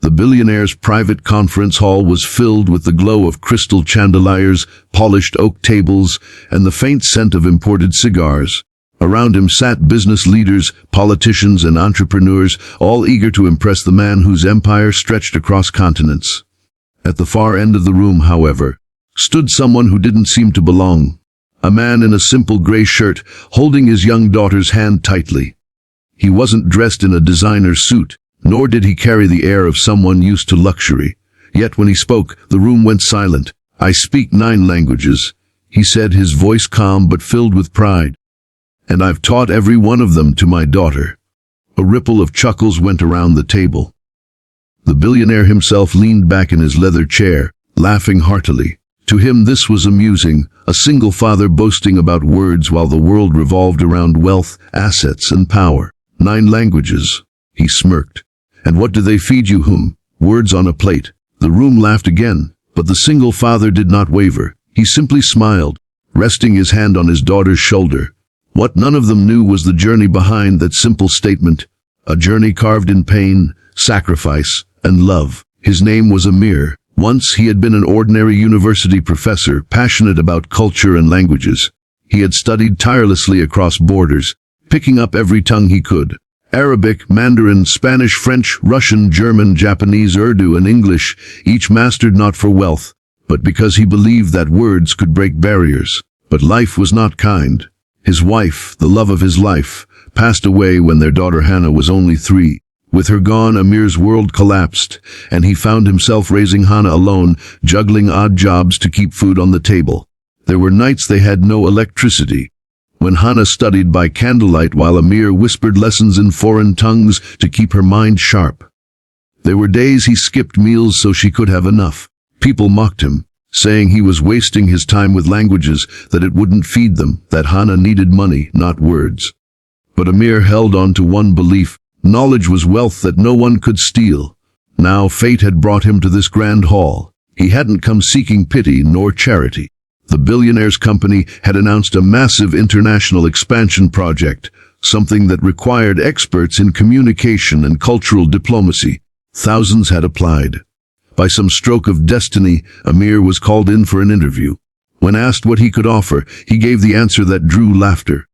The billionaire's private conference hall was filled with the glow of crystal chandeliers, polished oak tables, and the faint scent of imported cigars. Around him sat business leaders, politicians, and entrepreneurs, all eager to impress the man whose empire stretched across continents. At the far end of the room, however, stood someone who didn't seem to belong. A man in a simple gray shirt, holding his young daughter's hand tightly. He wasn't dressed in a designer suit, nor did he carry the air of someone used to luxury. Yet when he spoke, the room went silent. "I speak 9 languages," he said, his voice calm but filled with pride. "And I've taught every one of them to my daughter." A ripple of chuckles went around the table. The billionaire himself leaned back in his leather chair, laughing heartily. To him this was amusing, a single father boasting about words while the world revolved around wealth, assets, and power. 9 languages, he smirked. "And what do they feed you, whom? Words on a plate." The room laughed again, but the single father did not waver. He simply smiled, resting his hand on his daughter's shoulder. What none of them knew was the journey behind that simple statement, a journey carved in pain, sacrifice, and love. His name was Amir. Once he had been an ordinary university professor, passionate about culture and languages. He had studied tirelessly across borders, picking up every tongue he could. Arabic, Mandarin, Spanish, French, Russian, German, Japanese, Urdu, and English, each mastered not for wealth, but because he believed that words could break barriers. But life was not kind. His wife, the love of his life, passed away when their daughter Hannah was only 3. With her gone, Amir's world collapsed, and he found himself raising Hannah alone, juggling odd jobs to keep food on the table. There were nights they had no electricity, when Hannah studied by candlelight while Amir whispered lessons in foreign tongues to keep her mind sharp. There were days he skipped meals so she could have enough. People mocked him, saying he was wasting his time with languages, that it wouldn't feed them, that Hannah needed money, not words. But Amir held on to one belief: knowledge was wealth that no one could steal. Now fate had brought him to this grand hall. He hadn't come seeking pity nor charity. The billionaire's company had announced a massive international expansion project, something that required experts in communication and cultural diplomacy. Thousands had applied. By some stroke of destiny, Amir was called in for an interview. When asked what he could offer, he gave the answer that drew laughter.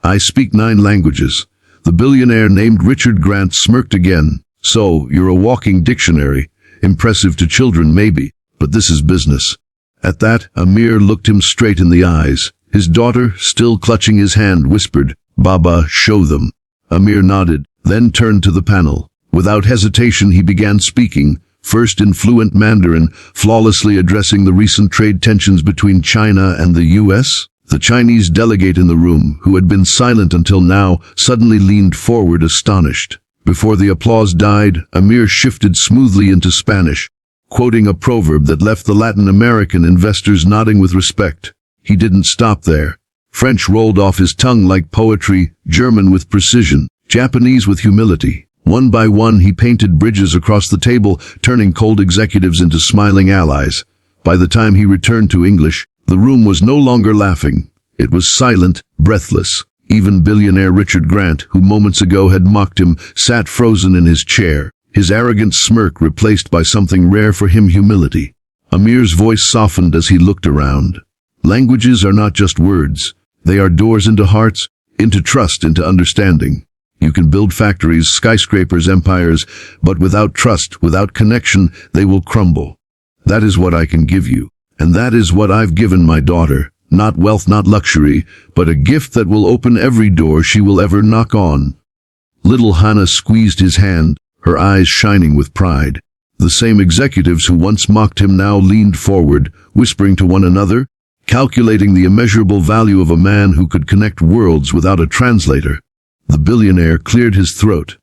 "I speak 9 languages." The billionaire named Richard Grant smirked again. "So, you're a walking dictionary. Impressive to children, maybe, but this is business." At that, Amir looked him straight in the eyes. His daughter, still clutching his hand, whispered, "Baba, show them." Amir nodded, then turned to the panel. Without hesitation, he began speaking, first in fluent Mandarin, flawlessly addressing the recent trade tensions between China and the U.S. The Chinese delegate in the room, who had been silent until now, suddenly leaned forward astonished. Before the applause died, Amir shifted smoothly into Spanish, quoting a proverb that left the Latin American investors nodding with respect. He didn't stop there. French rolled off his tongue like poetry, German with precision, Japanese with humility. One by one he painted bridges across the table, turning cold executives into smiling allies. By the time he returned to English, the room was no longer laughing. It was silent, breathless. Even billionaire Richard Grant, who moments ago had mocked him, sat frozen in his chair, his arrogant smirk replaced by something rare for him: humility. Amir's voice softened as he looked around. Languages are not just words. They are doors into hearts, into trust, into understanding. You can build factories, skyscrapers, empires, but without trust, without connection, they will crumble. That is what I can give you. And that is what I've given my daughter. Not wealth, not luxury, but a gift that will open every door she will ever knock on. Little Hannah squeezed his hand, her eyes shining with pride. The same executives who once mocked him now leaned forward, whispering to one another, calculating the immeasurable value of a man who could connect worlds without a translator. The billionaire cleared his throat.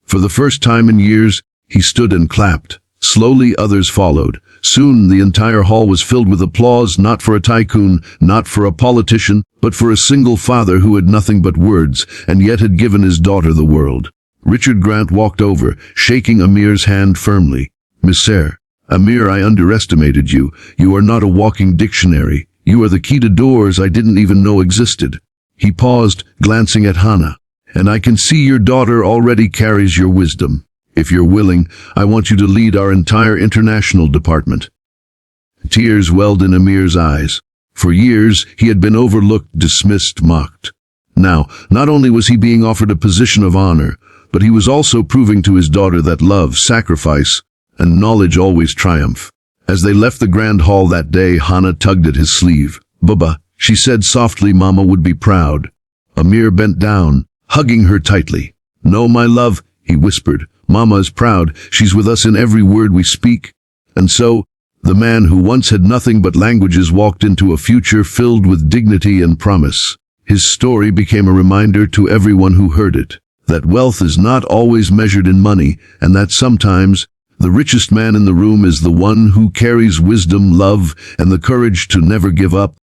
For the first time in years, he stood and clapped. Slowly others followed. Soon the entire hall was filled with applause, not for a tycoon, not for a politician, but for a single father who had nothing but words, and yet had given his daughter the world. Richard Grant walked over, shaking Amir's hand firmly. "Monsieur, Amir, I underestimated you. You are not a walking dictionary. You are the key to doors I didn't even know existed." He paused, glancing at Hannah. "And I can see your daughter already carries your wisdom. If you're willing, I want you to lead our entire international department." Tears welled in Amir's eyes. For years, he had been overlooked, dismissed, mocked. Now, not only was he being offered a position of honor, but he was also proving to his daughter that love, sacrifice, and knowledge always triumph. As they left the grand hall that day, Hannah tugged at his sleeve. "Baba," she said softly, "Mama would be proud." Amir bent down, hugging her tightly. "No, my love," he whispered. "Mama is proud. She's with us in every word we speak." And so, the man who once had nothing but languages walked into a future filled with dignity and promise. His story became a reminder to everyone who heard it, that wealth is not always measured in money, and that sometimes the richest man in the room is the one who carries wisdom, love, and the courage to never give up.